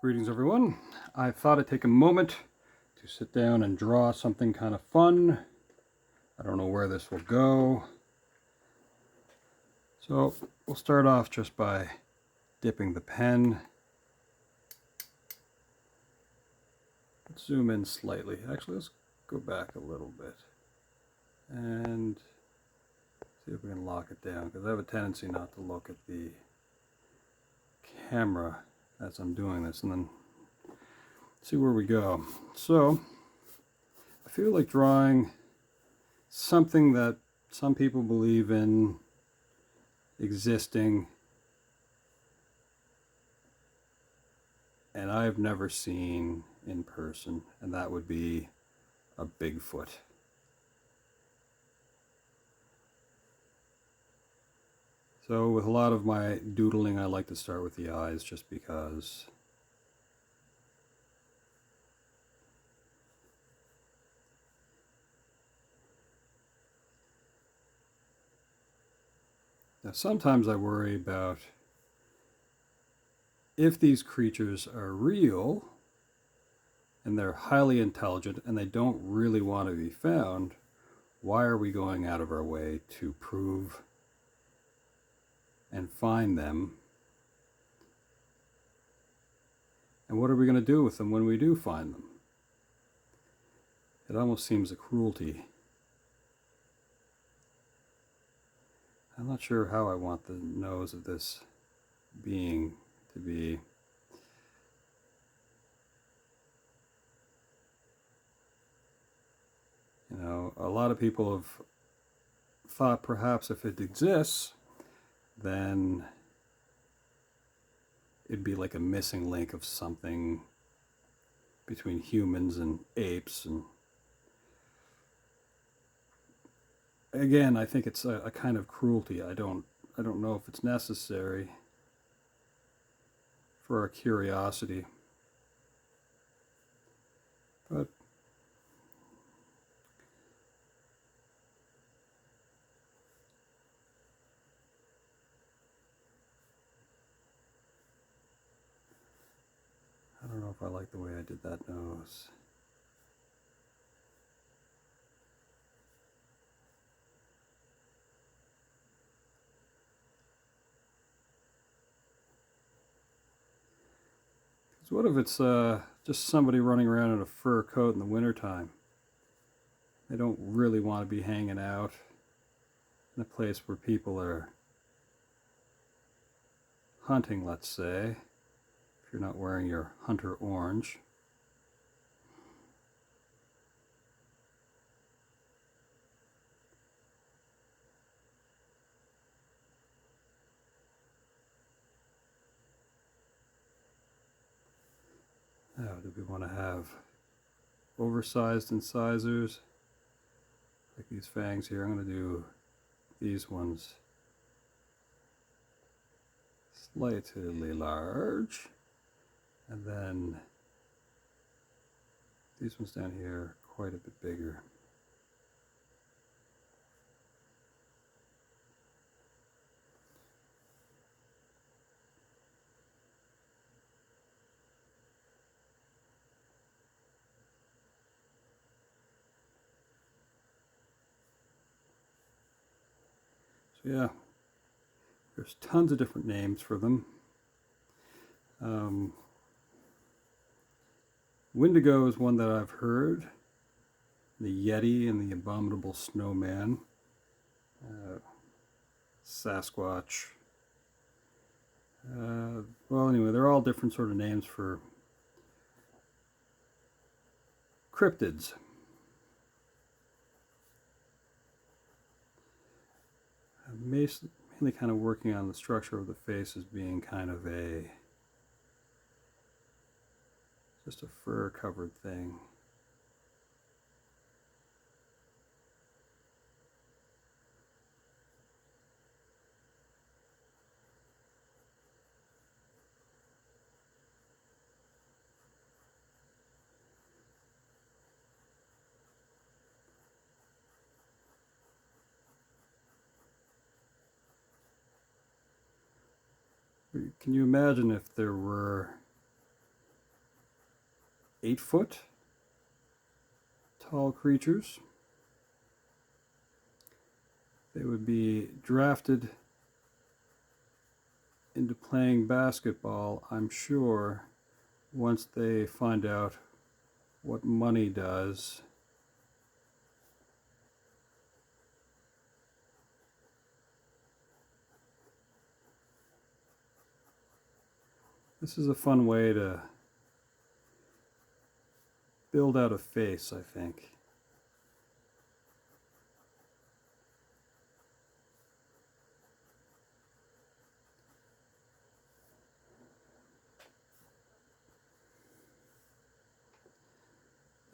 Greetings everyone. I thought I'd take a moment to sit down and draw something kind of fun. I don't know where this will go. So we'll start off just by dipping the pen. Let's zoom in slightly. Actually, let's go back a little bit and see if we can lock it down, because I have a tendency not to look at the camera as I'm doing this, and then see where we go. So I feel like drawing something that some people believe in existing and I've never seen in person, and that would be a Bigfoot. So with a lot of my doodling, I like to start with the eyes just because now sometimes I worry about if these creatures are real and they're highly intelligent and they don't really want to be found, why are we going out of our way to prove and find them? And what are we going to do with them when we do find them? It almost seems a cruelty. I'm not sure how I want the nose of this being to be. You know, a lot of people have thought perhaps if it exists, then it'd be like a missing link of something between humans and apes. And again, I think it's a kind of cruelty. I don't know if it's necessary for our curiosity. But I don't know if I like the way I did that nose. Because what if it's just somebody running around in a fur coat in the wintertime? They don't really want to be hanging out in a place where people are hunting, let's say, if you're not wearing your hunter orange. Now, do we want to have oversized incisors like these fangs here? I'm going to do these ones slightly large, and then these ones down here quite a bit bigger. So yeah, there's tons of different names for them. Wendigo is one that I've heard. The Yeti and the Abominable Snowman. Sasquatch. Well, anyway, they're all different sort of names for cryptids. I'm mainly kind of working on the structure of the face as being kind of just a fur covered thing. Can you imagine if there were 8-foot tall creatures. They would be drafted into playing basketball, I'm sure, once they find out what money does. This is a fun way to build out a face, I think.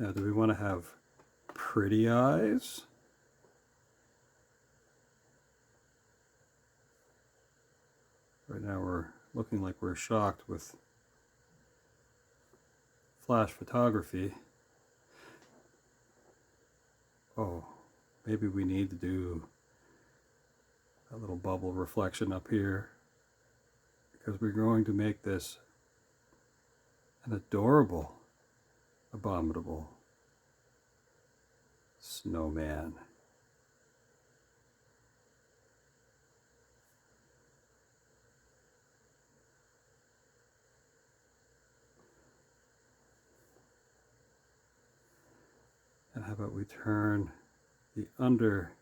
Now, do we want to have pretty eyes? Right now we're looking like we're shocked with flash photography. Oh, maybe we need to do a little bubble reflection up here, because we're going to make this an adorable, abominable snowman. And how about we turn the under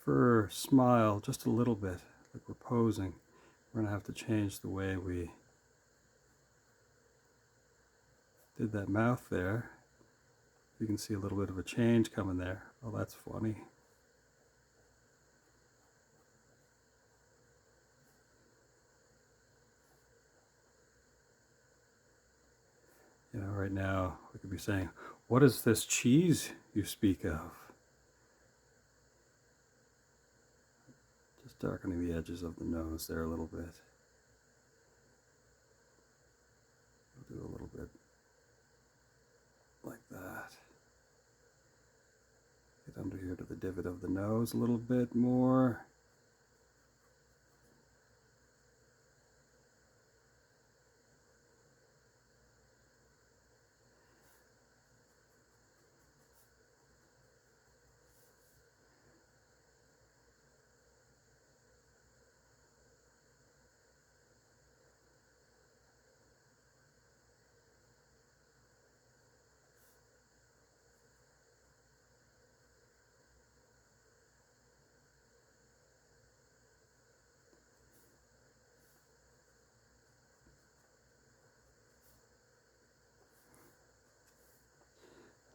fur smile just a little bit, like we're posing. We're going to have to change the way we did that mouth there. You can see a little bit of a change coming there. Oh, that's funny. You know, right now we could be saying, what is this cheese you speak of? Just darkening the edges of the nose there a little bit. We'll do a little bit like that. Get under here to the divot of the nose a little bit more.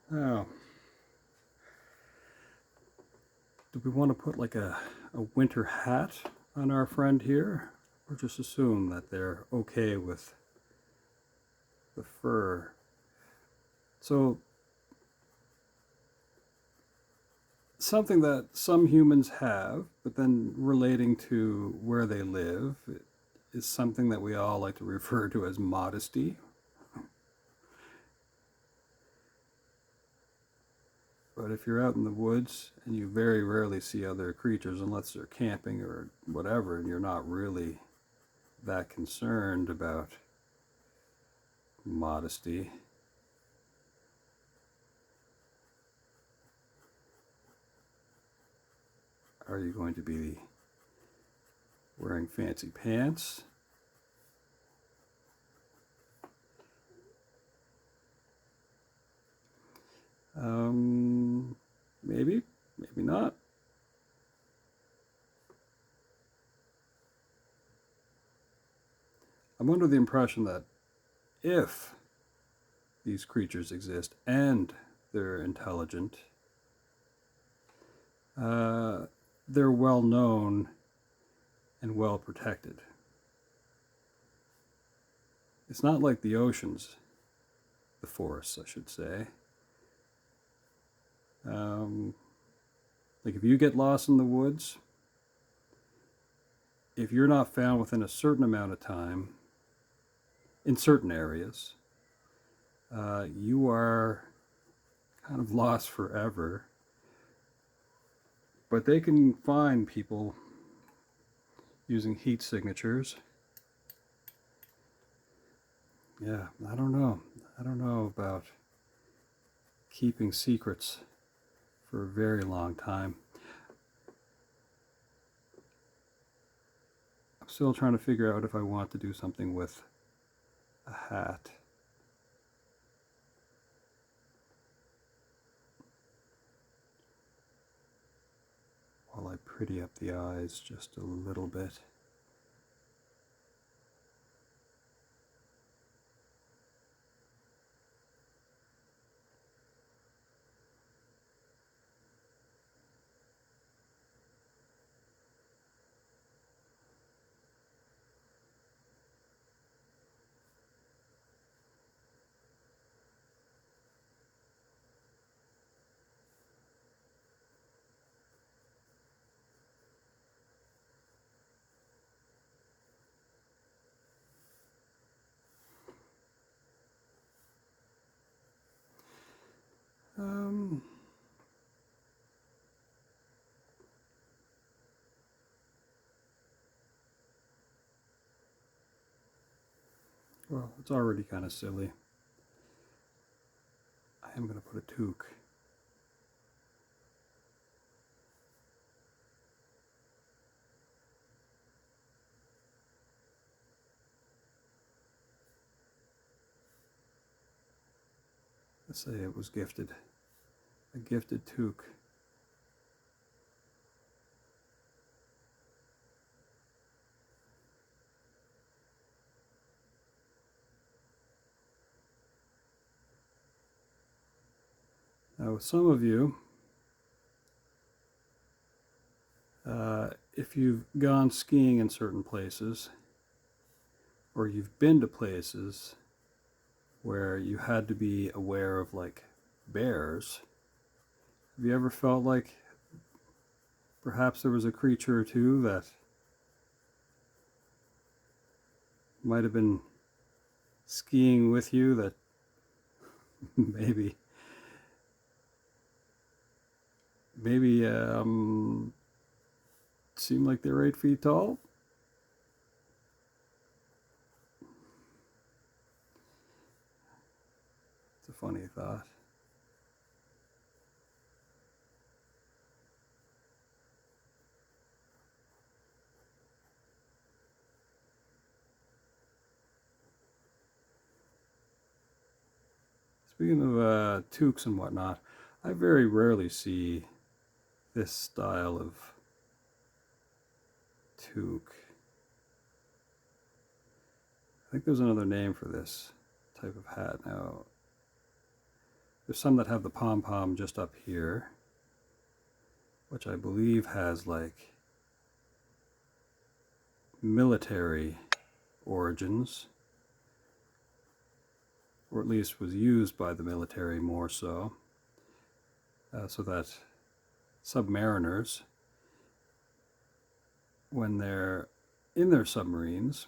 Now, do we want to put like a winter hat on our friend here, or just assume that they're okay with the fur? So, something that some humans have, but then relating to where they live, is something that we all like to refer to as modesty. But if you're out in the woods and you very rarely see other creatures unless they're camping or whatever, and you're not really that concerned about modesty, are you going to be wearing fancy pants? Maybe, maybe not. I'm under the impression that if these creatures exist and they're intelligent, they're well known and well protected. It's not like the oceans, the forests, I should say. Like if you get lost in the woods, if you're not found within a certain amount of time, in certain areas, you are kind of lost forever. But they can find people using heat signatures. Yeah, I don't know. I don't know about keeping secrets for a very long time. I'm still trying to figure out if I want to do something with a hat. While I pretty up the eyes just a little bit. Um, well, it's already kind of silly. I am going to put a toque. Let's say it was gifted. A gifted toque. Now, with some of you, if you've gone skiing in certain places, or you've been to places where you had to be aware of like bears, have you ever felt like perhaps there was a creature or two that might have been skiing with you that maybe seemed like they were 8 feet tall? It's a funny thought. Speaking of toques and whatnot, I very rarely see this style of toque. I think there's another name for this type of hat. Now, there's some that have the pom-pom just up here, which I believe has like military origins, or at least was used by the military more so, so that submariners, when they're in their submarines,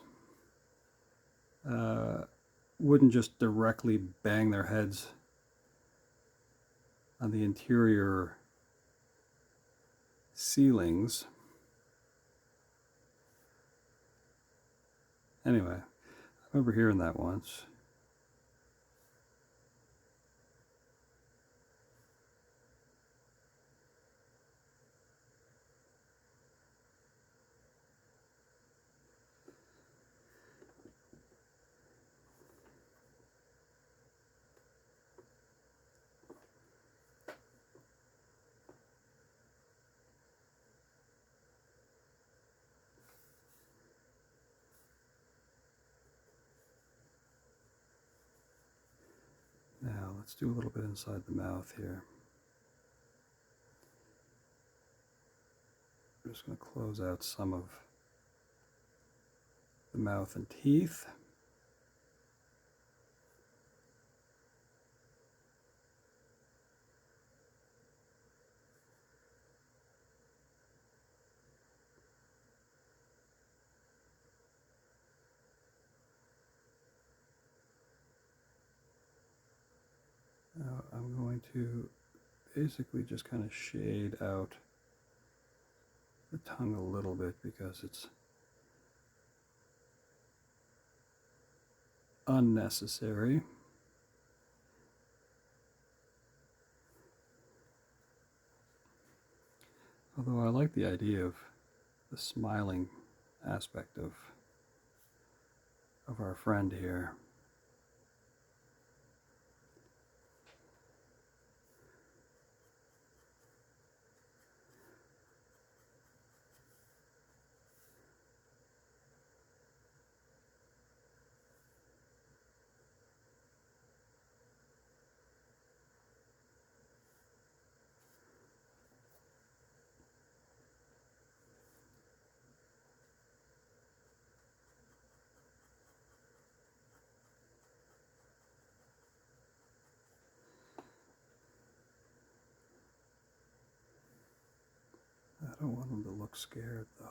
wouldn't just directly bang their heads on the interior ceilings. Anyway, I remember hearing that once. Now let's do a little bit inside the mouth here. I'm just going to close out some of the mouth and teeth. Now I'm going to basically just kind of shade out the tongue a little bit because it's unnecessary. Although I like the idea of the smiling aspect of our friend here. I don't want him to look scared, though.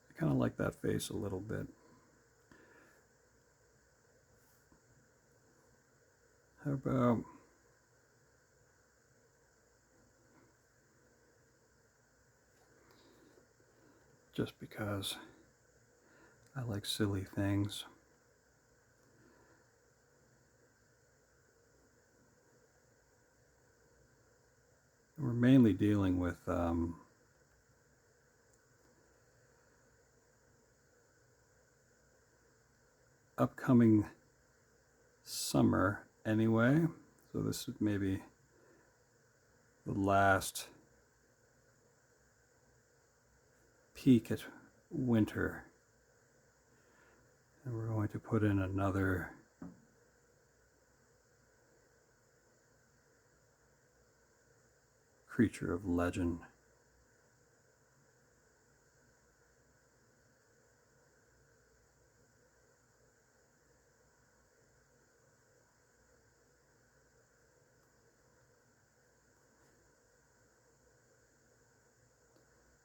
I kind of like that face a little bit. How about just because I like silly things. We're mainly dealing with upcoming summer anyway, so this is maybe the last peak at winter, and we're going to put in another creature of legend.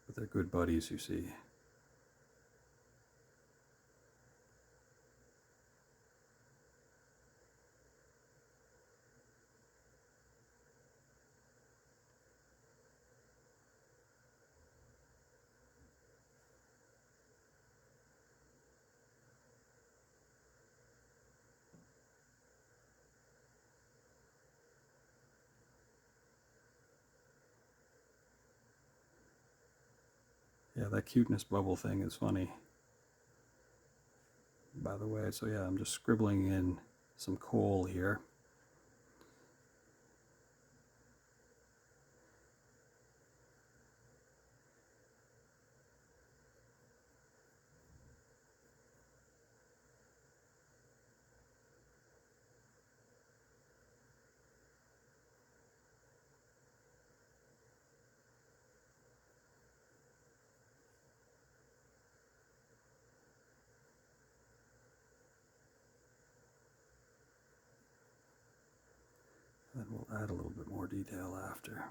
But they're good buddies, you see. Yeah, that cuteness bubble thing is funny, by the way. So yeah, I'm just scribbling in some coal here. Then we'll add a little bit more detail after.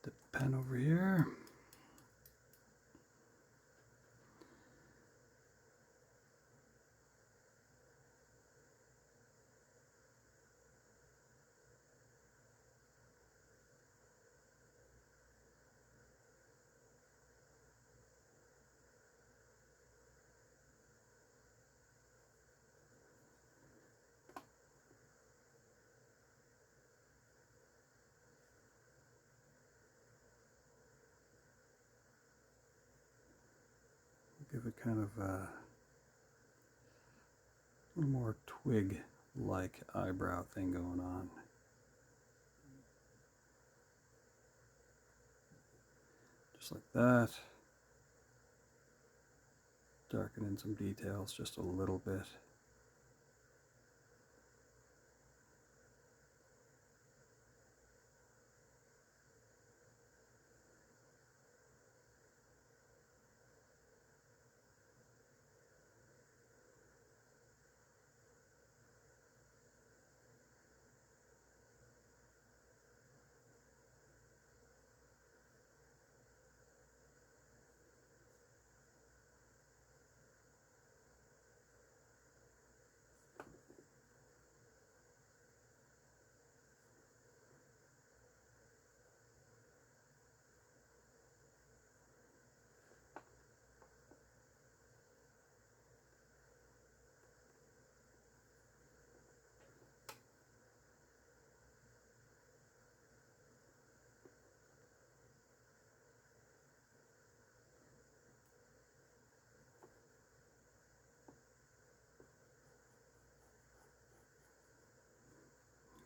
Dip the pen over here. Give it kind of a A little more twig-like eyebrow thing going on. Just like that. Darken in some details just a little bit.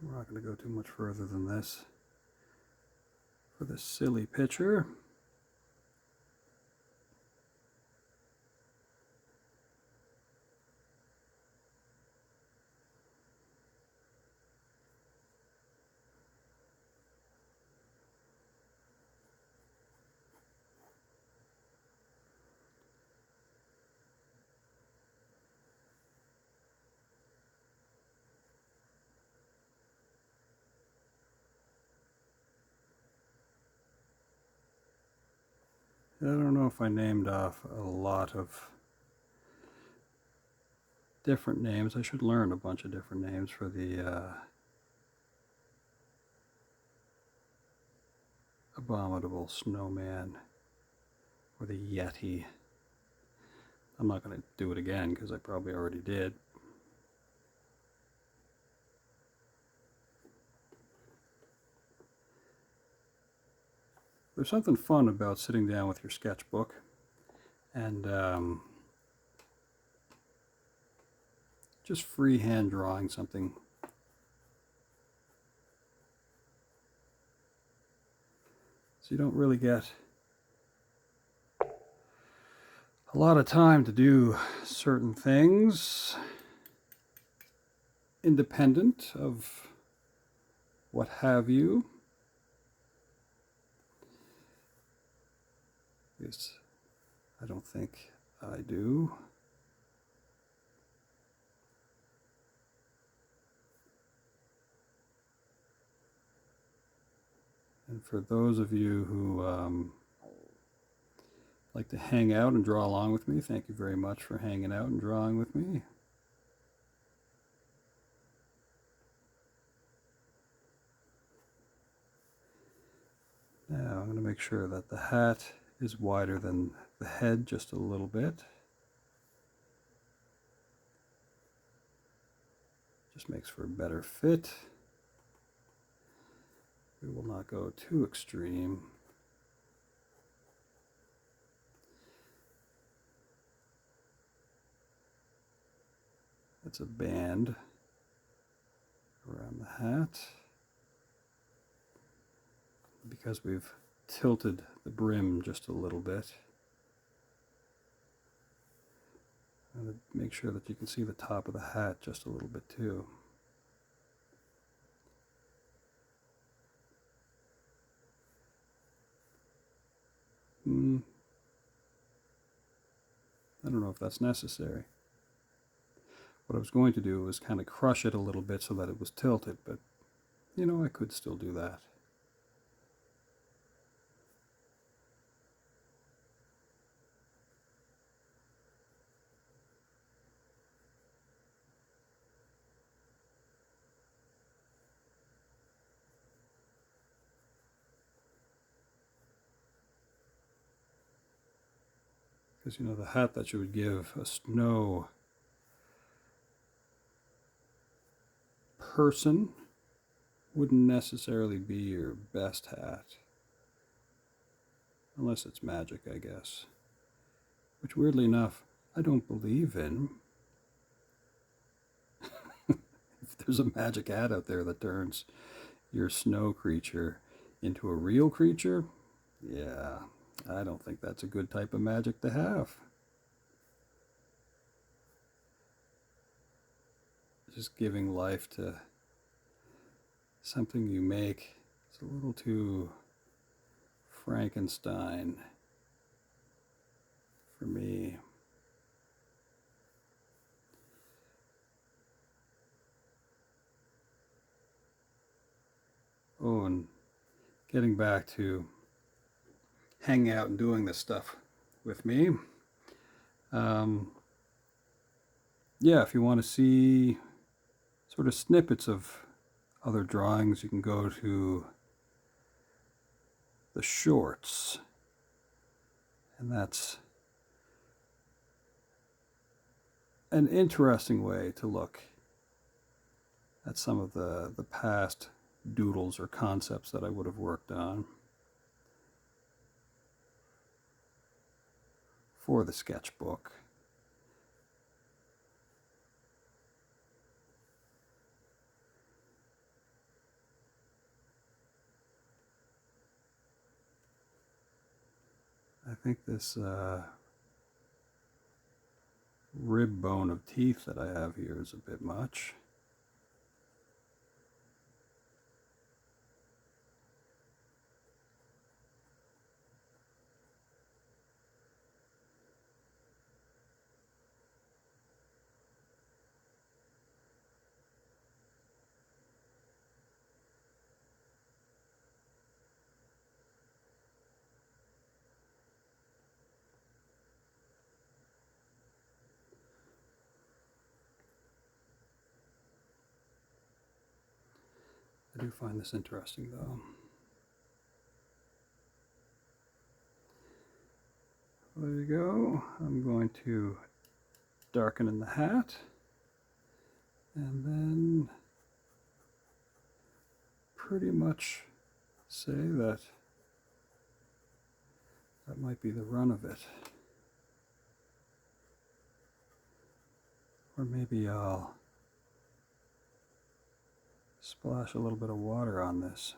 We're not going to go too much further than this for this silly picture. I don't know if I named off a lot of different names. I should learn a bunch of different names for the abominable snowman or the yeti. I'm not going to do it again because I probably already did. There's something fun about sitting down with your sketchbook and just freehand drawing something. So you don't really get a lot of time to do certain things independent of what have you. Yes, I don't think I do. And for those of you who like to hang out and draw along with me, thank you very much for hanging out and drawing with me. Now I'm going to make sure that the hat is wider than the head just a little bit. Just makes for a better fit. We will not go too extreme. That's a band around the hat. Because we've tilted the brim just a little bit, I'm going to make sure that you can see the top of the hat just a little bit too. I don't know if that's necessary. What I was going to do was kind of crush it a little bit so that it was tilted, but you know, I could still do that. Because, you know, the hat that you would give a snow person wouldn't necessarily be your best hat. Unless it's magic, I guess. Which, weirdly enough, I don't believe in. there's a magic hat out there that turns your snow creature into a real creature, yeah, I don't think that's a good type of magic to have. Just giving life to something you make is a little too Frankenstein for me. Oh, and getting back to hanging out and doing this stuff with me. Yeah, if you want to see sort of snippets of other drawings, you can go to the shorts, and that's an interesting way to look at some of the past doodles or concepts that I would have worked on for the sketchbook. I think this rib bone of teeth that I have here is a bit much. I do find this interesting though. There you go. I'm going to darken in the hat, and then pretty much say that that might be the run of it. Or maybe I'll splash a little bit of water on this.